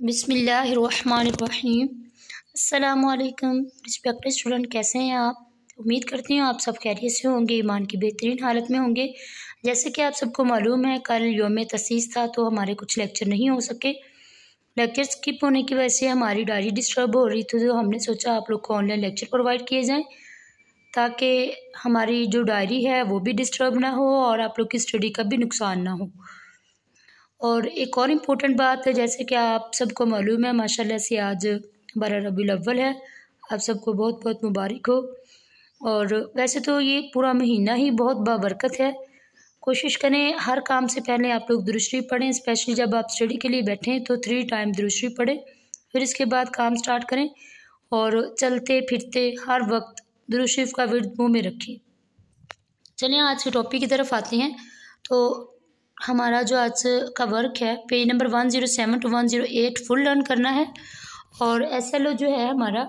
बिस्मिल्लाहिर्रहमानिर्रहीम। अस्सलामुअलैकुम respected student, कैसे हैं आप? उम्मीद करती हूँ आप सब खैरियत से होंगे, ईमान की बेहतरीन हालत में होंगे। जैसे कि आप सबको मालूम है, कल यौम तसीस था तो हमारे कुछ लेक्चर नहीं हो सके। लेक्चर स्किप होने की वजह से हमारी डायरी डिस्टर्ब हो रही थी, तो हमने सोचा आप लोग को ऑनलाइन लेक्चर प्रोवाइड किए जाएँ ताकि हमारी जो डायरी है वो भी डिस्टर्ब ना हो और आप लोग की स्टडी का भी नुकसान ना हो। और एक और इम्पोर्टेंट बात है, जैसे कि आप सबको मालूम है माशाल्लाह से आज 12 रबीउल अव्वल है। आप सबको बहुत बहुत मुबारक हो। और वैसे तो ये पूरा महीना ही बहुत बाबरकत है। कोशिश करें हर काम से पहले आप लोग दुरूद शरीफ पढ़ें, स्पेशली जब आप स्टडी के लिए बैठें तो 3 टाइम दुरूद शरीफ पढ़ें, फिर इसके बाद काम स्टार्ट करें। और चलते फिरते हर वक्त दुरूद शरीफ का विर्द मुँह में रखें। चलिए आज के टॉपिक की तरफ आते हैं। तो हमारा जो आज का वर्क है, page number 107 to 108 full learn करना है। और SLO जो है हमारा,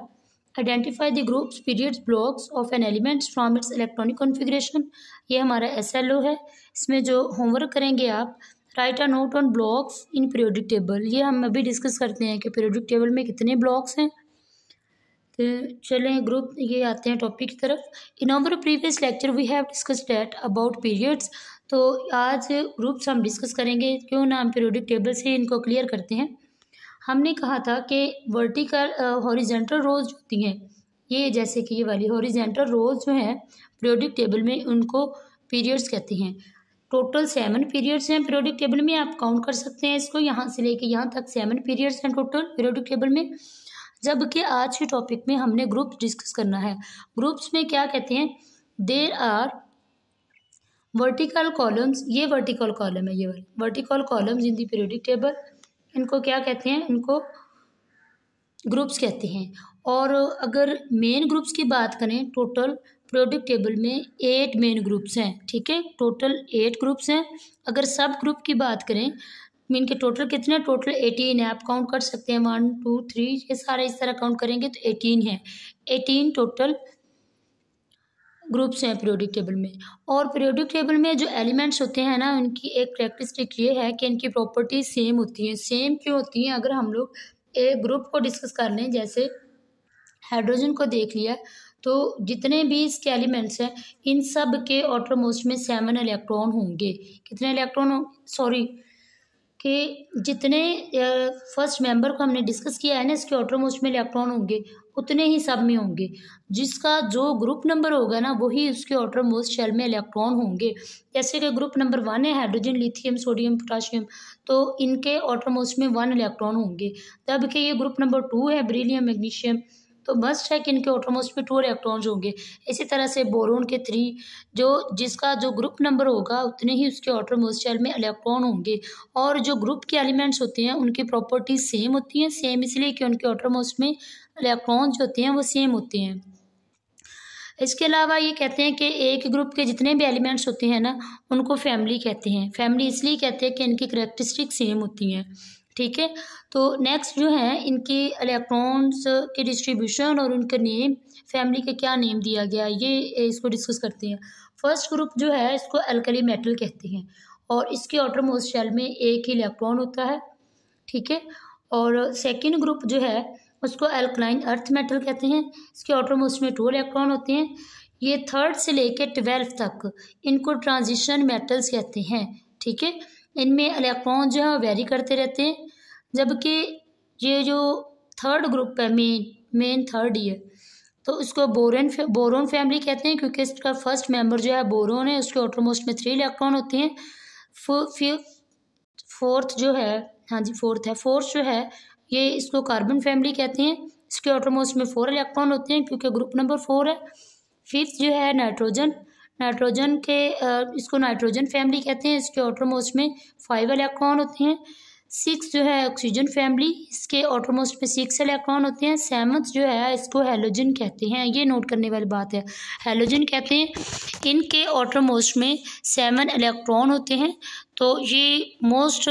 identify the groups periods blocks of an elements from its electronic configuration. ये हमारा SLO है। इसमें जो होमवर्क करेंगे आप, write a note on blocks in periodic table. ये हम अभी डिस्कस करते हैं कि पीरियोडिक टेबल में कितने ब्लॉक्स हैं। तो चलें ग्रुप ये आते हैं टॉपिक की तरफ। In our previous lecture we have discussed that about periods. तो आज ग्रुप्स हम डिस्कस करेंगे, क्यों ना हम पीरियोडिक टेबल से इनको क्लियर करते हैं। हमने कहा था कि वर्टिकल हॉरिजेंटल रोज होती हैं, ये जैसे कि ये वाली हॉरिजेंटल रोज जो हैं पीरियोडिक टेबल में, उनको पीरियड्स कहते हैं। टोटल 7 पीरियड्स हैं पीरियोडिक टेबल में, आप काउंट कर सकते हैं इसको, यहाँ से लेके यहाँ तक 7 पीरियड्स हैं टोटल पीरियोडिक टेबल में। जबकि आज के टॉपिक में हमने ग्रुप्स डिस्कस करना है। ग्रुप्स में क्या कहते हैं, देयर आर वर्टिकल कॉलम्स, ये वर्टिकल कॉलम है, ये वाली vertical columns in the periodic table, इनको क्या कहते हैं, इनको ग्रुप्स कहते हैं। और अगर मेन ग्रुप्स की बात करें, टोटल पीरियोडिक टेबल में 8 मेन ग्रुप्स हैं, ठीक है, टोटल 8 ग्रुप्स हैं। अगर सब ग्रुप की बात करें, इनके टोटल कितने, टोटल 18 है। आप काउंट कर सकते हैं 1 2 3, ये सारे इस तरह काउंट करेंगे तो 18 है। 18 टोटल ग्रुप्स हैं पीरियोडिक टेबल में। और पीरियोडिक टेबल में जो एलिमेंट्स होते हैं ना, उनकी एक कैरेक्टरिस्टिक ये है कि इनकी प्रॉपर्टीज सेम होती हैं। सेम क्यों होती हैं? अगर हम लोग एक ग्रुप को डिस्कस कर लें, जैसे हाइड्रोजन को देख लिया, तो जितने भी इसके एलिमेंट्स हैं, इन सब के ऑटरमोस्ट में 7 इलेक्ट्रॉन होंगे। कितने इलेक्ट्रॉन, सॉरी, कि जितने फर्स्ट मेंबर को हमने डिस्कस किया है ना, इसके ऑटरमोस्ट में इलेक्ट्रॉन होंगे, उतने ही सब में होंगे। जिसका जो ग्रुप नंबर होगा ना, वही उसके ऑटरमोस्ट शेल में इलेक्ट्रॉन होंगे। जैसे कि ग्रुप नंबर 1 है हाइड्रोजन, लिथियम, सोडियम, पोटाशियम, तो इनके ऑटरमोस्ट में 1 इलेक्ट्रॉन होंगे। तब कि ये ग्रुप नंबर 2 है बेरिलियम, मैग्नीशियम, तो मस्ट है कि इनके ऑटरमोस्ट में 2 इलेक्ट्रॉन्स होंगे। इसी तरह से बोरोन के 3, जिसका जो ग्रुप नंबर होगा उतने ही उसके ऑटरमोस्ट शेल में इलेक्ट्रॉन होंगे। और जो ग्रुप के एलिमेंट्स होते हैं उनकी प्रॉपर्टीज सेम होती हैं। सेम इसलिए कि उनके ऑटरमोस्ट में इलेक्ट्रॉन जो होते हैं वो सेम होते हैं। इसके अलावा ये कहते हैं कि एक ग्रुप के जितने भी एलिमेंट्स होते हैं ना, उनको फैमिली कहते हैं। फैमिली इसलिए कहते हैं कि इनकी करैक्टरिस्टिक सेम होती हैं, ठीक है। तो नेक्स्ट जो है, इनकी इलेक्ट्रॉन्स के डिस्ट्रीब्यूशन और उनका नेम, फैमिली के क्या नेम दिया गया, ये इसको डिस्कस करते हैं। फर्स्ट ग्रुप जो है इसको अल्कली मेटल कहते हैं, और इसके आउटरमोस्ट शेल में एक ही इलेक्ट्रॉन होता है, ठीक है। और सेकेंड ग्रुप जो है उसको अल्कलाइन अर्थ मेटल कहते हैं, इसके आउटरमोस्ट में 2 इलेक्ट्रॉन होते हैं। ये 3rd से लेकर 12 तक इनको ट्रांजिशन मेटल्स कहते हैं, ठीक है। इनमें इलेक्ट्रॉन जो है वेरी करते रहते हैं। जबकि ये जो 3rd ग्रुप है, मेन 3rd ही है, तो इसको बोरोन फैमिली कहते हैं, क्योंकि इसका फर्स्ट मेंबर जो है बोरोन है, उसके आउटरमोस्ट में 3 इलेक्ट्रॉन होते हैं। फोर्थ जो है, हाँ जी फोर्थ है, फोर्थ जो है ये इसको कार्बन फैमिली कहते हैं, इसके आउटरमोस्ट में 4 इलेक्ट्रॉन होते हैं क्योंकि ग्रुप नंबर 4 है। फिफ्थ जो है नाइट्रोजन के इसको नाइट्रोजन फैमिली कहते हैं, इसके आउटरमोस्ट में 5 इलेक्ट्रॉन होते हैं। 6 जो है ऑक्सीजन फैमिली, इसके आउटरमोस्ट में 6 इलेक्ट्रॉन होते हैं। 7th जो है इसको हैलोजन कहते हैं, ये नोट करने वाली बात है, हैलोजन कहते हैं। इनके आउटरमोस्ट में 7 इलेक्ट्रॉन होते हैं। तो ये मोस्ट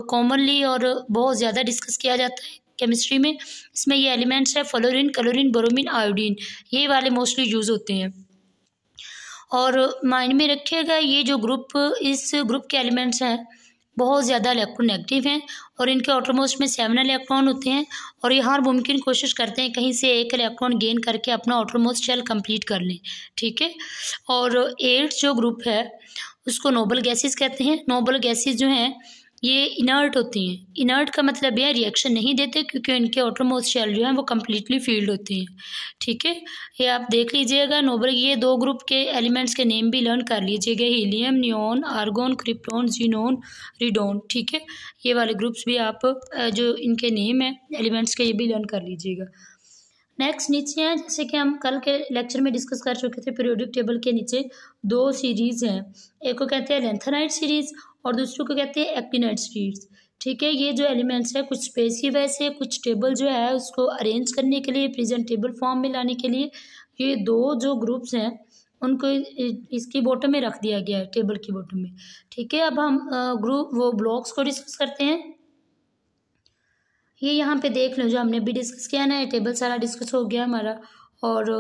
कॉमनली और बहुत ज़्यादा डिस्कस किया जाता है केमिस्ट्री में। इसमें ये एलिमेंट्स है फ्लोरीन, क्लोरीन, ब्रोमीन, आयोडीन, ये वाले मोस्टली यूज़ होते हैं। और माइंड में रखिएगा, ये जो ग्रुप, इस ग्रुप के एलिमेंट्स हैं बहुत ज़्यादा इलेक्ट्रोनेगेटिव हैं और इनके आउटरमोस्ट में 7 इलेक्ट्रॉन होते हैं और ये हर मुमकिन कोशिश करते हैं कहीं से एक इलेक्ट्रॉन गेन करके अपना आउटरमोस्ट शेल कंप्लीट कर लें, ठीक है। और 8 जो ग्रुप है उसको नोबल गैसेस कहते हैं। नोबल गैसेस जो हैं ये इनर्ट होती हैं। इनर्ट का मतलब यह रिएक्शन नहीं देते क्योंकि इनके आउटरमोस्ट शेल जो हैं वो कम्प्लीटली फील्ड होती हैं, ठीक है। ये आप देख लीजिएगा नोबल, ये 2 ग्रुप के एलिमेंट्स के नेम भी लर्न कर लीजिएगा, helium, neon, argon, krypton, xenon, radon, ठीक है। ये वाले ग्रुप्स भी आप जो इनके नेम है एलिमेंट्स के ये भी लर्न कर लीजिएगा। नेक्स्ट नीचे हैं, जैसे कि हम कल के लेक्चर में डिस्कस कर चुके थे, पीरियोडिक टेबल के नीचे 2 सीरीज़ हैं, एक को कहते हैं लेंथेनाइड सीरीज़ और दूसरे को कहते हैं एक्टिनाइड सीरीज़, ठीक है। ये जो एलिमेंट्स है कुछ स्पेसिफिक है, कुछ टेबल जो है उसको अरेंज करने के लिए, प्रेजेंटेबल फॉर्म में लाने के लिए ये 2 जो ग्रुप्स हैं उनको इसकी बॉटम में रख दिया गया है, टेबल की बॉटम में, ठीक है। अब हम ग्रुप वो ब्लॉक्स को डिस्कस करते हैं। ये यहाँ पे देख लो जो हमने भी डिस्कस किया ना, ये टेबल सारा डिस्कस हो गया हमारा। और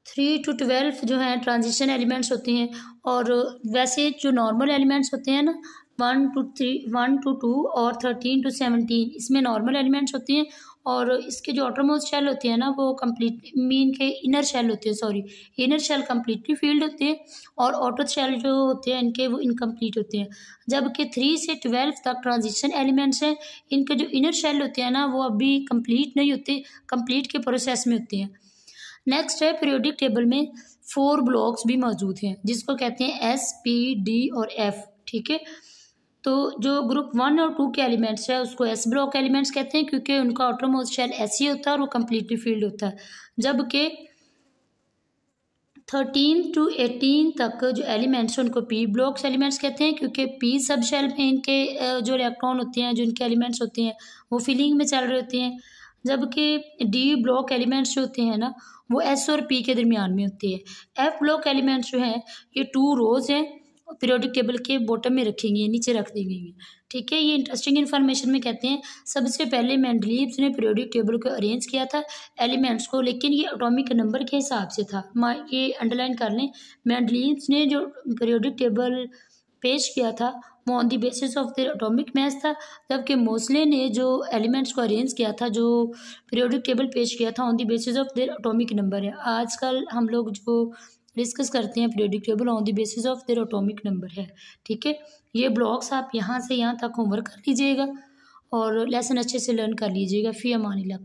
3 to 12 जो हैं ट्रांजिशन एलिमेंट्स होते हैं और वैसे जो नॉर्मल एलिमेंट्स होते हैं ना 1 to 2 और 13 to 17 इसमें नॉर्मल एलिमेंट्स होते हैं और इसके जो आउटरमोस्ट शेल होती है ना वो कंप्लीट मीन के इनर शेल होते हैं, sorry inner shell completely filled होते हैं और आउटर शेल जो होते हैं इनके वो इनकम्प्लीट होते हैं। जबकि 3 से 12 तक ट्रांजिशन एलिमेंट्स हैं, इनके जो इनर शेल होते हैं ना वो अभी कंप्लीट नहीं होते, कंप्लीट के प्रोसेस में होते हैं। नेक्स्ट है पीरियोडिक टेबल में 4 ब्लॉक्स भी मौजूद हैं जिसको कहते हैं S, P, D और F, ठीक है। तो जो ग्रुप 1 और 2 के एलिमेंट्स है उसको S ब्लॉक एलिमेंट्स कहते हैं क्योंकि उनका आउटरमोस्ट शेल ऐसी होता है और वो कम्प्लीटली फील्ड होता है। जबकि 13 to 18 तक जो एलिमेंट्स हैं उनको P ब्लॉक्स एलिमेंट्स कहते हैं क्योंकि P सब शेल में इनके जो इलेक्ट्रॉन होते हैं, जो इनके एलिमेंट्स होते हैं वो फिलिंग में चल रहे होते हैं। जबकि D ब्लॉक एलिमेंट्स जो होते हैं ना वो S और P के दरमियान में होती है। F ब्लॉक एलिमेंट्स जो हैं ये 2 रोज हैं, पीरियोडिक टेबल के बॉटम में रखी गई हैं, नीचे रख दी गई हैं, ठीक है। ये इंटरेस्टिंग इन्फॉर्मेशन में कहते हैं सबसे पहले मेंडलीव्स ने पीरियोडिक टेबल को अरेंज किया था एलिमेंट्स को, लेकिन ये एटॉमिक नंबर के हिसाब से था। ये अंडरलाइन कर लें, मेंडलीव्स ने जो पीरियोडिक टेबल पेश किया था वो on the basis of their atomic mass था, जबकि मोस्ले ने जो एलिमेंट्स को अरेंज किया था, जो पीरियोडिक टेबल पेश किया था on the basis of their atomic number है। आजकल हम लोग जो डिस्कस करते हैं periodic table on the basis of their atomic number है, ठीक है। ये ब्लॉक्स आप यहाँ से यहाँ तक होमवर्क कर लीजिएगा और लेसन अच्छे से लर्न कर लीजिएगा। फी अमानिल्लाह।